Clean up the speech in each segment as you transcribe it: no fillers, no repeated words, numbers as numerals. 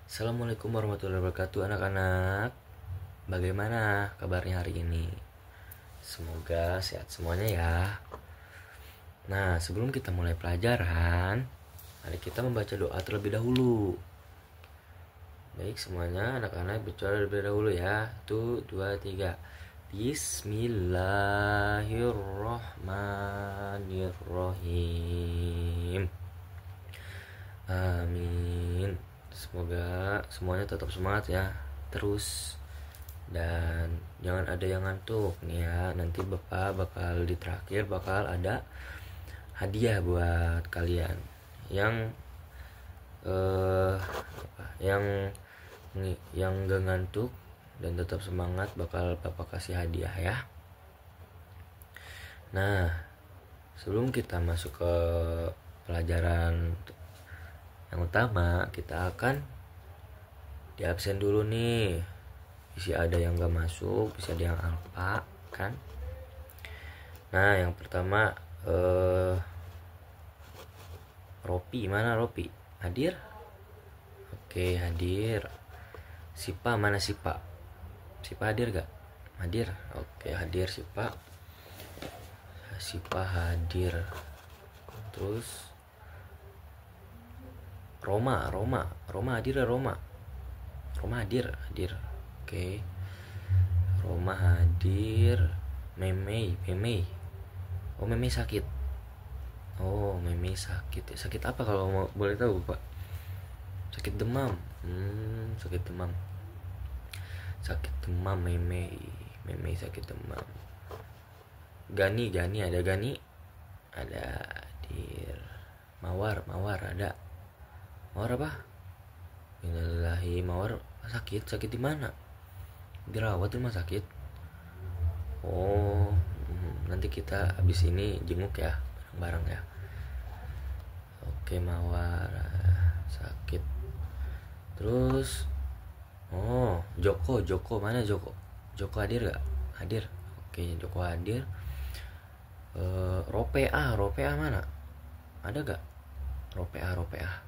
Assalamualaikum warahmatullahi wabarakatuh anak-anak. Bagaimana kabarnya hari ini? Semoga sehat semuanya ya. Nah, sebelum kita mulai pelajaran, mari kita membaca doa terlebih dahulu. Baik semuanya, anak-anak bicara terlebih dahulu ya. 1, 2, 3. Bismillahirrahmanirrahim. Amin. Semoga semuanya tetap semangat ya. Terus dan jangan ada yang ngantuk nih ya. Nanti Bapak bakal di terakhir bakal ada hadiah buat kalian yang yang gak ngantuk dan tetap semangat bakal Bapak kasih hadiah ya. Nah, sebelum kita masuk ke pelajaran yang utama, kita akan di absen dulu nih. Bisa ada yang gak masuk, bisa ada yang alpa kan. Nah, yang pertama Ropi, mana Ropi? Hadir? Oke, hadir. Sipa, mana Sipa? Sipa hadir gak? Hadir. Oke, hadir Sipa. Sipa hadir. Terus Roma hadir ya Roma hadir. Oke. Roma hadir. Meme. Oh, Meme sakit. Ya. Sakit apa kalau boleh tahu, Pak? Sakit demam. Sakit demam. Meme sakit demam. Gani ada Gani. Ada hadir. Mawar ada. Mawar apa? Innalillahi. Mawar sakit di mana? Dirawat di rumah sakit. Oh, nanti kita habis ini jenguk ya, bareng ya. Oke, Mawar sakit. Terus Joko mana Joko? Joko hadir gak? Hadir. Oke, Joko hadir. Ropea mana? Ada gak? Ropea.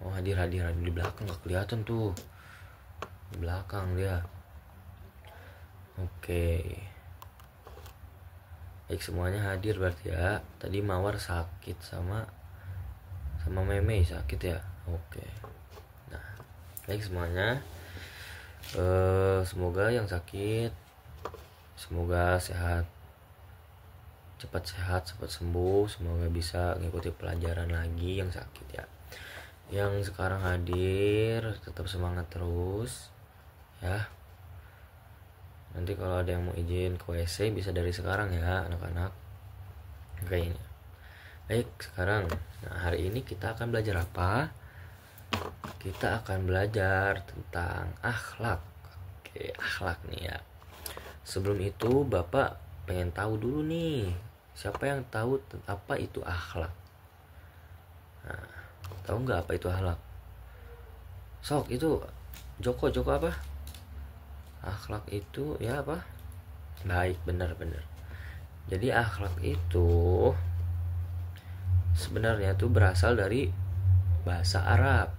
Oh hadir di belakang, gak kelihatan tuh, di belakang dia. Oke, baik, semuanya hadir berarti ya. Tadi Mawar sakit sama Meme sakit ya. Oke, nah baik semuanya. Semoga yang sakit semoga cepat sehat, cepat sembuh. Semoga bisa ngikuti pelajaran lagi yang sakit ya. Yang sekarang hadir tetap semangat terus ya. Nanti kalau ada yang mau izin ke WC bisa dari sekarang ya anak-anak. Kayaknya. Baik, sekarang hari ini kita akan belajar apa? Kita akan belajar tentang akhlak. Oke, akhlak nih ya. Sebelum itu Bapak pengen tahu dulu nih, siapa yang tahu apa itu akhlak? Nah, tahu nggak apa itu akhlak? Sok, itu Joko apa? Akhlak itu ya apa? Baik, benar. Jadi akhlak itu sebenarnya tuh berasal dari bahasa Arab,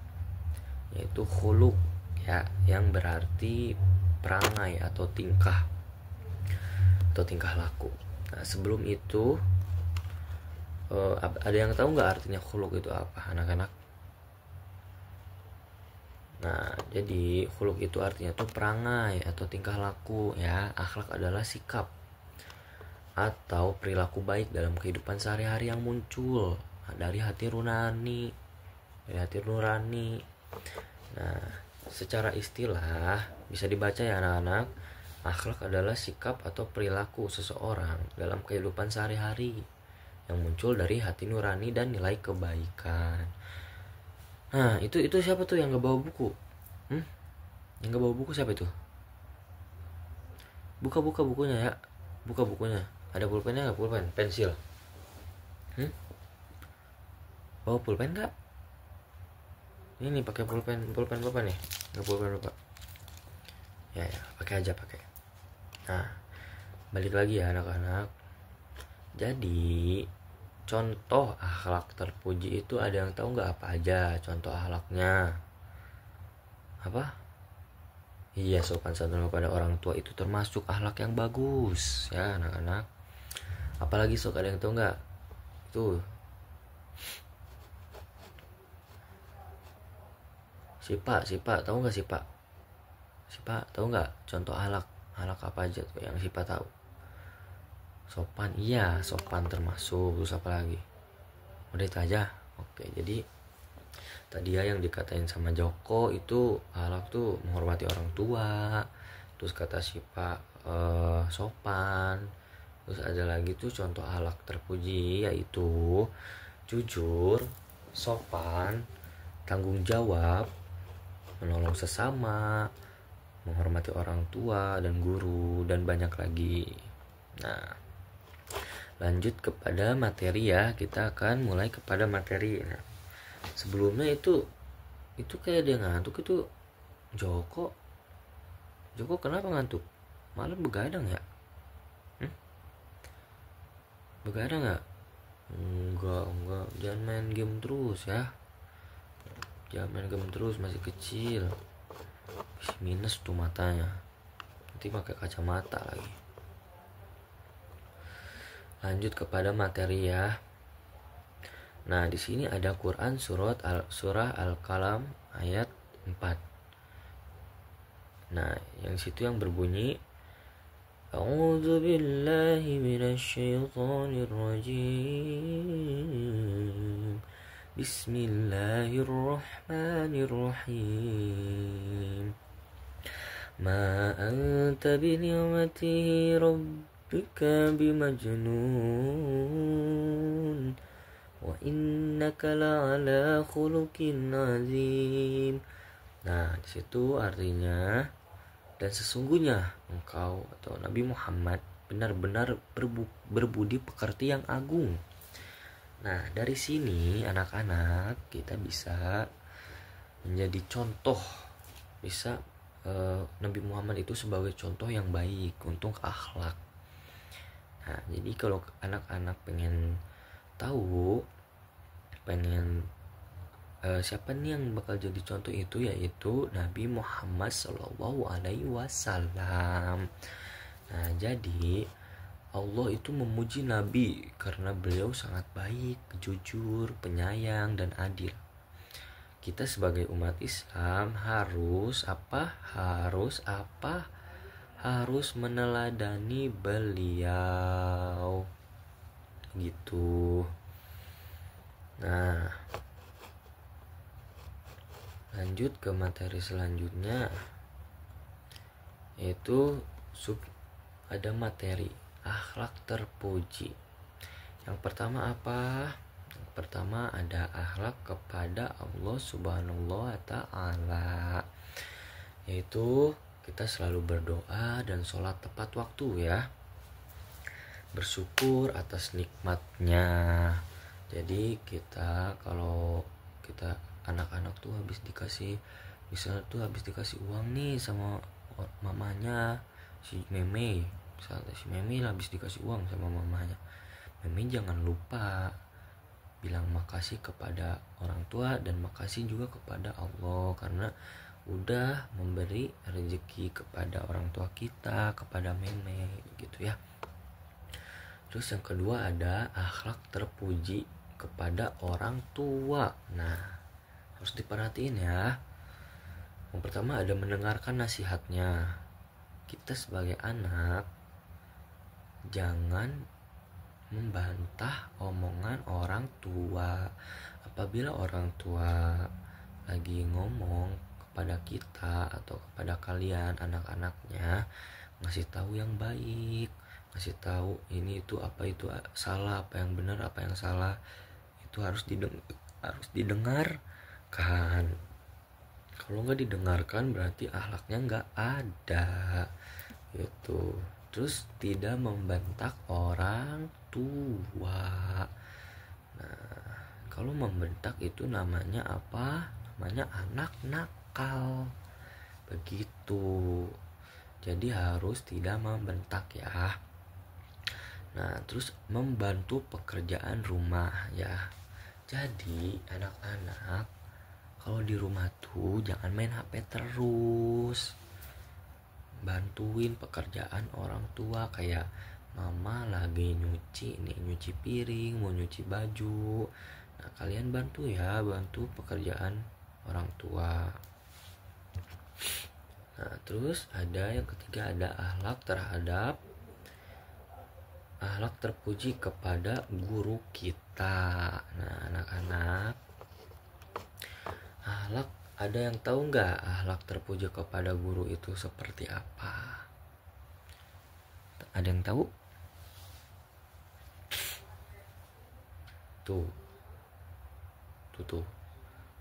yaitu khuluq ya, yang berarti perangai atau tingkah laku. Nah, sebelum itu ada yang tahu nggak artinya khuluq itu apa, anak-anak? Nah, jadi khuluq itu artinya tuh perangai atau tingkah laku ya. Akhlak adalah sikap atau perilaku baik dalam kehidupan sehari-hari yang muncul dari hati nurani. Nah, secara istilah bisa dibaca ya anak-anak. Akhlak adalah sikap atau perilaku seseorang dalam kehidupan sehari-hari yang muncul dari hati nurani dan nilai kebaikan. Nah, itu siapa tuh yang gak bawa buku? Yang gak bawa buku siapa itu? Buka bukunya ya. Buka bukunya. Ada pulpennya gak? Pulpen, pensil. Bawa pulpen gak? Ini pakai pulpen Bapak nih. Gak pulpen Bapak. Ya, pakai. Nah, balik lagi ya anak-anak. Jadi contoh akhlak terpuji itu ada yang tahu nggak apa aja contoh akhlaknya? Apa? Iya, sopan santun kepada orang tua itu termasuk akhlak yang bagus ya anak-anak. Apalagi sok, ada yang tahu nggak? Itu Sipa tahu nggak Sipa? Sipa tahu nggak contoh akhlak apa aja tuh yang Sipa tahu? Sopan, iya sopan termasuk. Terus apa lagi? Udah itu aja. Oke, jadi tadi ya yang dikatain sama Joko itu akhlak tuh menghormati orang tua. Terus kata Sipa sopan. Terus ada lagi tuh contoh akhlak terpuji yaitu jujur, sopan, tanggung jawab, menolong sesama, menghormati orang tua dan guru, dan banyak lagi. Nah, lanjut kepada materi ya. Kita akan mulai kepada materi. Nah, sebelumnya itu kayak dia ngantuk itu. Joko kenapa ngantuk? Malam begadang ya? Begadang nggak? Enggak, jangan main game terus ya. Jangan main game terus, masih kecil. Minus tuh matanya. Nanti pakai kacamata lagi. Lanjut kepada materi ya. Nah, di sini ada Quran surah Al-Qalam ayat 4. Nah, yang situ yang berbunyi A'udzu billahi minasyaitonir rajim. Bismillahirrahmanirrahim. Ma anta bi ni'mati rabbika bimajnun wa innaka la'ala khuluqin azim. Nah, di situ artinya dan sesungguhnya engkau atau Nabi Muhammad benar-benar berbudi pekerti yang agung. Nah, dari sini anak-anak kita bisa menjadi contoh, bisa Nabi Muhammad itu sebagai contoh yang baik untuk akhlak. Nah, jadi kalau anak-anak pengen tahu, siapa nih yang bakal jadi contoh itu, yaitu Nabi Muhammad SAW. Nah, jadi Allah itu memuji Nabi karena beliau sangat baik, jujur, penyayang, dan adil. Kita sebagai umat Islam harus meneladani beliau gitu. Nah, lanjut ke materi selanjutnya, yaitu ada materi akhlak terpuji. Yang pertama apa? Yang pertama ada akhlak kepada Allah Subhanahu wa ta'ala, yaitu kita selalu berdoa dan sholat tepat waktu ya, bersyukur atas nikmatnya. Jadi kalau kita anak-anak tuh habis dikasih uang nih sama mamanya, si Meme misalnya, si Meme habis dikasih uang sama mamanya, Meme jangan lupa bilang makasih kepada orang tua dan makasih juga kepada Allah karena udah memberi rezeki kepada orang tua kita, kepada Meme gitu ya. Terus yang kedua ada akhlak terpuji kepada orang tua. Nah, harus diperhatiin ya. Yang pertama ada mendengarkan nasihatnya. Kita sebagai anak jangan membantah omongan orang tua. Apabila orang tua lagi ngomong kepada kita atau kepada kalian anak-anaknya, ngasih tahu yang baik, ngasih tahu ini itu apa itu salah, apa yang benar, apa yang salah, itu harus didengarkan. Kalau nggak didengarkan berarti akhlaknya nggak ada gitu. Terus tidak membentak orang tua. Nah, kalau membentak itu namanya apa? Namanya anak nakal. Begitu. Jadi harus tidak membentak ya. Nah, terus membantu pekerjaan rumah ya. Jadi anak-anak kalau di rumah tuh jangan main HP terus. Bantuin pekerjaan orang tua, kayak mama lagi nyuci nih, nyuci piring, mau nyuci baju. Nah, kalian bantu ya, bantu pekerjaan orang tua. Nah, terus ada yang ketiga, ada akhlak terpuji kepada guru kita. Nah, anak-anak, akhlak, ada yang tahu nggak akhlak terpuji kepada guru itu seperti apa? Ada yang tahu? Tuh, tuh,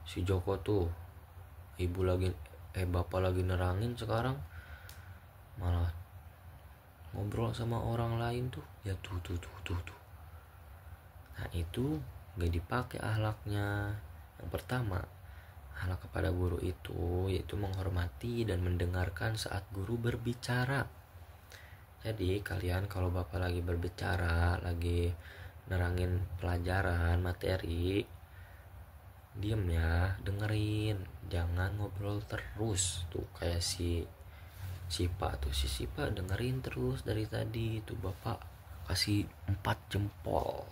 si Joko tuh, bapak lagi nerangin sekarang, malah ngobrol sama orang lain tuh. Ya tuh. Nah, itu nggak dipakai akhlaknya. Yang pertama, akhlak kepada guru itu yaitu menghormati dan mendengarkan saat guru berbicara. Jadi kalian kalau bapak lagi berbicara, lagi nerangin pelajaran materi, diem ya, dengerin, jangan ngobrol terus. Tuh kayak si Sipa dengerin terus dari tadi tuh, bapak kasih 4 jempol.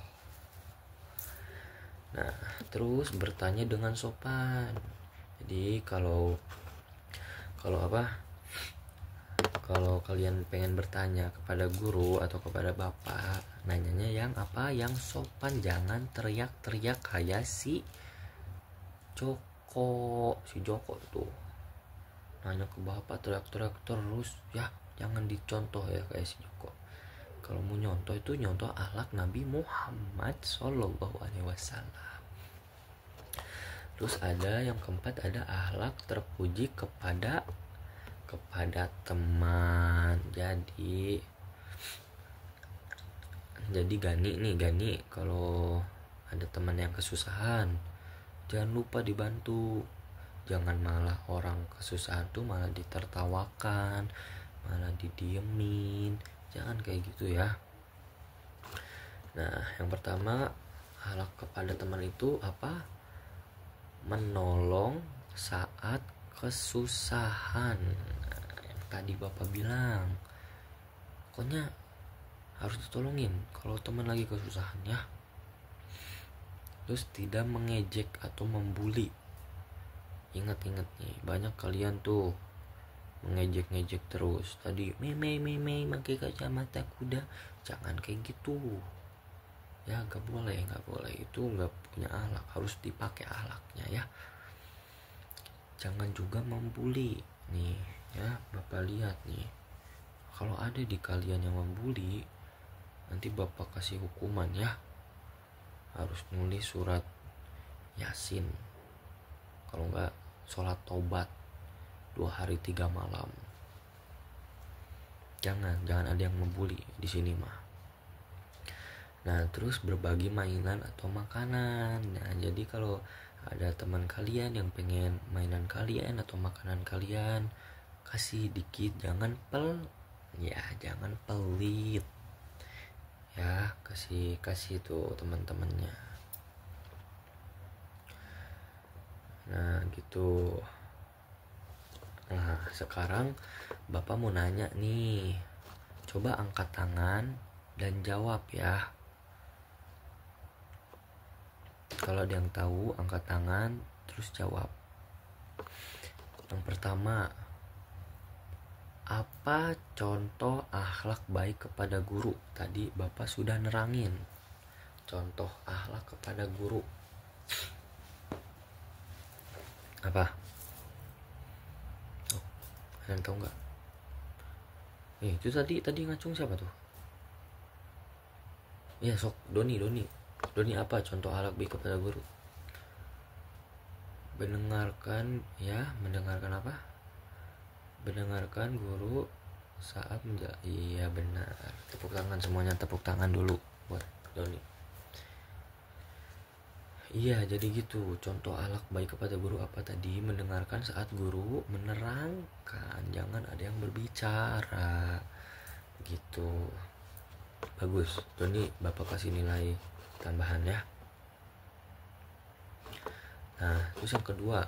Nah, terus bertanya dengan sopan. Jadi kalau kalian pengen bertanya kepada guru atau kepada bapak, nanyanya yang apa? Yang sopan, jangan teriak-teriak kayak si Joko tuh. Nanya ke bapak teriak-teriak terus, ya jangan dicontoh ya kayak si Joko. Kalau mau nyontoh itu nyontoh akhlak Nabi Muhammad SAW. Terus ada yang keempat, ada akhlak terpuji kepada teman. Jadi Gani kalau ada teman yang kesusahan, jangan lupa dibantu. Jangan malah orang kesusahan tuh malah ditertawakan, malah didiemin. Jangan kayak gitu ya. Nah, yang pertama, akhlak kepada teman itu apa? Menolong saat kesusahan. Nah, yang tadi bapak bilang, pokoknya harus ditolongin kalau teman lagi kesusahan ya. Terus tidak mengejek atau membuli. Ingat nih, banyak kalian tuh mengejek terus. Tadi meme pakai kacamata kuda, jangan kayak gitu ya, gak boleh, itu gak punya akhlak, harus dipakai akhlaknya ya. Jangan juga membuli nih ya. Bapak lihat nih, kalau ada di kalian yang membuli, nanti bapak kasih hukuman ya. Harus nulis surat Yasin, kalau enggak sholat taubat 2 hari 3 malam. Jangan ada yang membuli di sini mah. Nah, terus berbagi mainan atau makanan. Nah, jadi kalau ada teman kalian yang pengen mainan kalian atau makanan kalian, kasih dikit, jangan pelit ya. Kasih tuh teman-temannya. Nah, gitu. Nah, sekarang bapak mau nanya nih, coba angkat tangan dan jawab ya. Kalau ada yang tahu, angkat tangan terus jawab. Yang pertama, apa contoh akhlak baik kepada guru? Tadi bapak sudah nerangin contoh akhlak kepada guru. Apa? Oh, ada yang tahu nggak? Itu tadi ngacung siapa tuh? Ya, sok Doni, apa contoh akhlak baik kepada guru? Mendengarkan apa? Mendengarkan guru saat iya benar. Tepuk tangan semuanya, tepuk tangan dulu buat Doni. Iya, jadi gitu. Contoh akhlak baik kepada guru apa tadi? Mendengarkan saat guru menerangkan, jangan ada yang berbicara gitu. Bagus. Doni Bapak kasih nilai tambahan ya. Nah, terus yang kedua,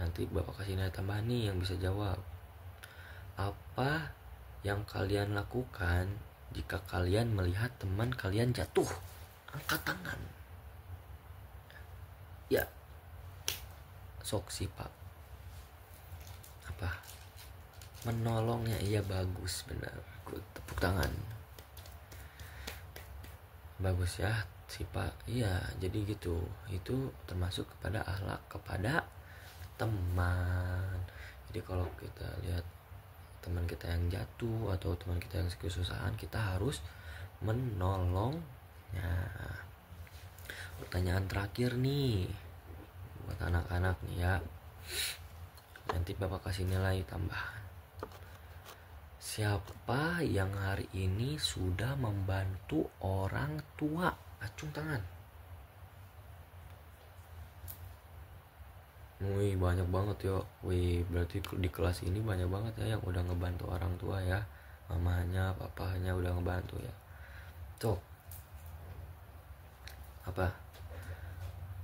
nanti Bapak kasih nilai tambahan nih yang bisa jawab. Apa yang kalian lakukan jika kalian melihat teman kalian jatuh? Angkat tangan. Ya. Sok sih Pak. Apa? Menolongnya. Iya, bagus, benar. Tepuk tangan. Bagus ya si Pak. Iya, jadi gitu. Itu termasuk kepada akhlak kepada teman. Jadi kalau kita lihat teman kita yang jatuh atau teman kita yang kesusahan, kita harus menolongnya. Pertanyaan terakhir nih buat anak-anak nih ya. Nanti Bapak kasih nilai tambahan. Siapa yang hari ini sudah membantu orang tua? Acung tangan. Wih, banyak banget ya. Wih, berarti di kelas ini banyak banget ya yang udah ngebantu orang tua ya. Mamanya, papanya udah ngebantu ya. Tuh. Apa?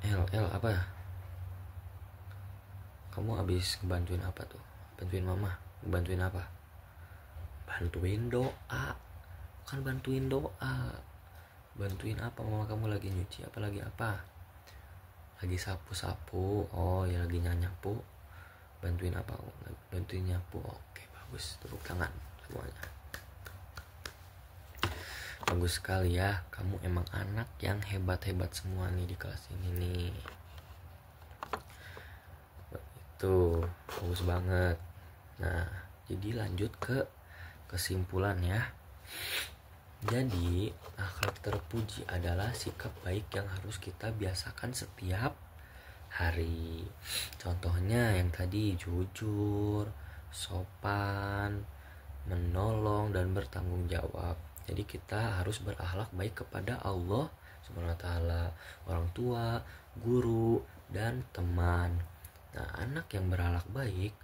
L apa? Kamu habis ngebantuin apa tuh? Bantuin mama? Bantuin apa? Bantuin doa. Kan bantuin doa. Bantuin apa? Mama kamu lagi nyuci apa lagi apa? Lagi sapu-sapu. Oh ya, lagi nyapu. Bantuin apa? Bantuin nyapu. Oke, bagus. Tepuk tangan semuanya. Bagus sekali ya. Kamu emang anak yang hebat-hebat semua nih di kelas ini nih. Itu bagus banget. Nah, jadi lanjut ke kesimpulan ya. Jadi, akhlak terpuji adalah sikap baik yang harus kita biasakan setiap hari. Contohnya yang tadi, jujur, sopan, menolong, dan bertanggung jawab. Jadi kita harus berakhlak baik kepada Allah Subhanahu wa taala, orang tua, guru, dan teman. Nah, anak yang berakhlak baik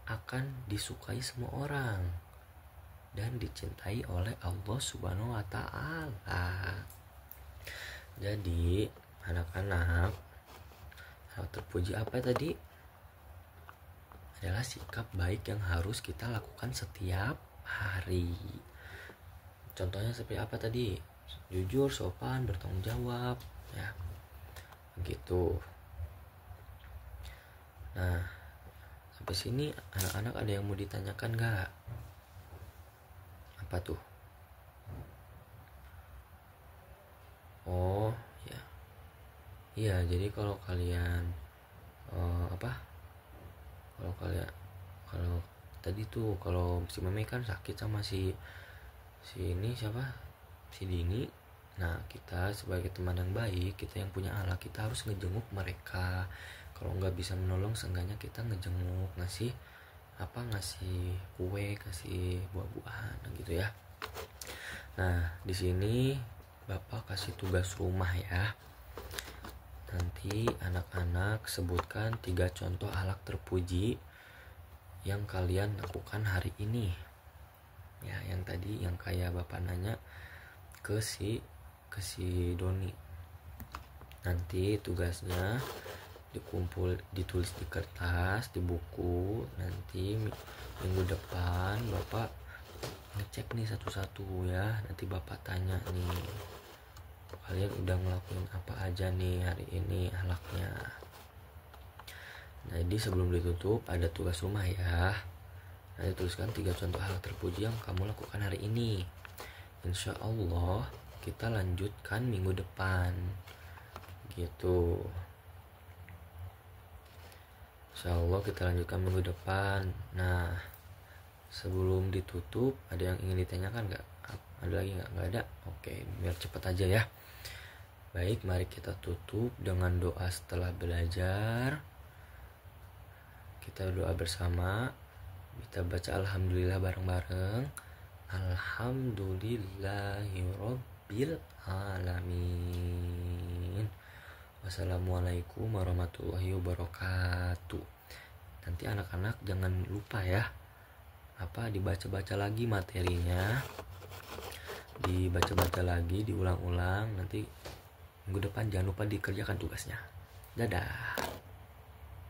akan disukai semua orang dan dicintai oleh Allah Subhanahu wa taala. Jadi, anak-anak, hal terpuji apa tadi? Adalah sikap baik yang harus kita lakukan setiap hari. Contohnya seperti apa tadi? Jujur, sopan, bertanggung jawab, ya. Begitu. Nah, sampai sini anak-anak ada yang mau ditanyakan gak? Apa tuh? Oh ya, iya. Jadi kalau kalian kalau tadi tuh kalau si Meme kan sakit sama si ini siapa, si Dini. Nah, kita sebagai teman yang baik, kita yang punya anak, kita harus ngejenguk mereka. Kalau nggak bisa menolong, seenggaknya kita ngejenguk, ngasih kue, kasih buah-buahan gitu ya. Nah, di sini Bapak kasih tugas rumah ya. Nanti anak-anak sebutkan 3 contoh akhlak terpuji yang kalian lakukan hari ini. Ya, yang tadi yang kayak Bapak nanya ke si Doni. Nanti tugasnya ditulis di kertas, di buku. Nanti minggu depan Bapak ngecek nih satu-satu ya. Nanti Bapak tanya nih, kalian udah ngelakuin apa aja nih hari ini akhlaknya. Jadi sebelum ditutup ada tugas rumah ya. Nanti tuliskan 3 contoh akhlak terpuji yang kamu lakukan hari ini. Insya Allah kita lanjutkan minggu depan gitu. Insya Allah kita lanjutkan minggu depan. Nah, sebelum ditutup ada yang ingin ditanyakan gak? Ada lagi gak? Gak ada? Oke, biar cepat aja ya. Baik, mari kita tutup dengan doa setelah belajar. Kita doa bersama. Kita baca alhamdulillah bareng-bareng. Alhamdulillahirabbil alamin. Wassalamualaikum warahmatullahi wabarakatuh. Nanti anak-anak jangan lupa ya, dibaca-baca lagi materinya, dibaca-baca lagi, diulang-ulang. Nanti minggu depan jangan lupa dikerjakan tugasnya. Dadah.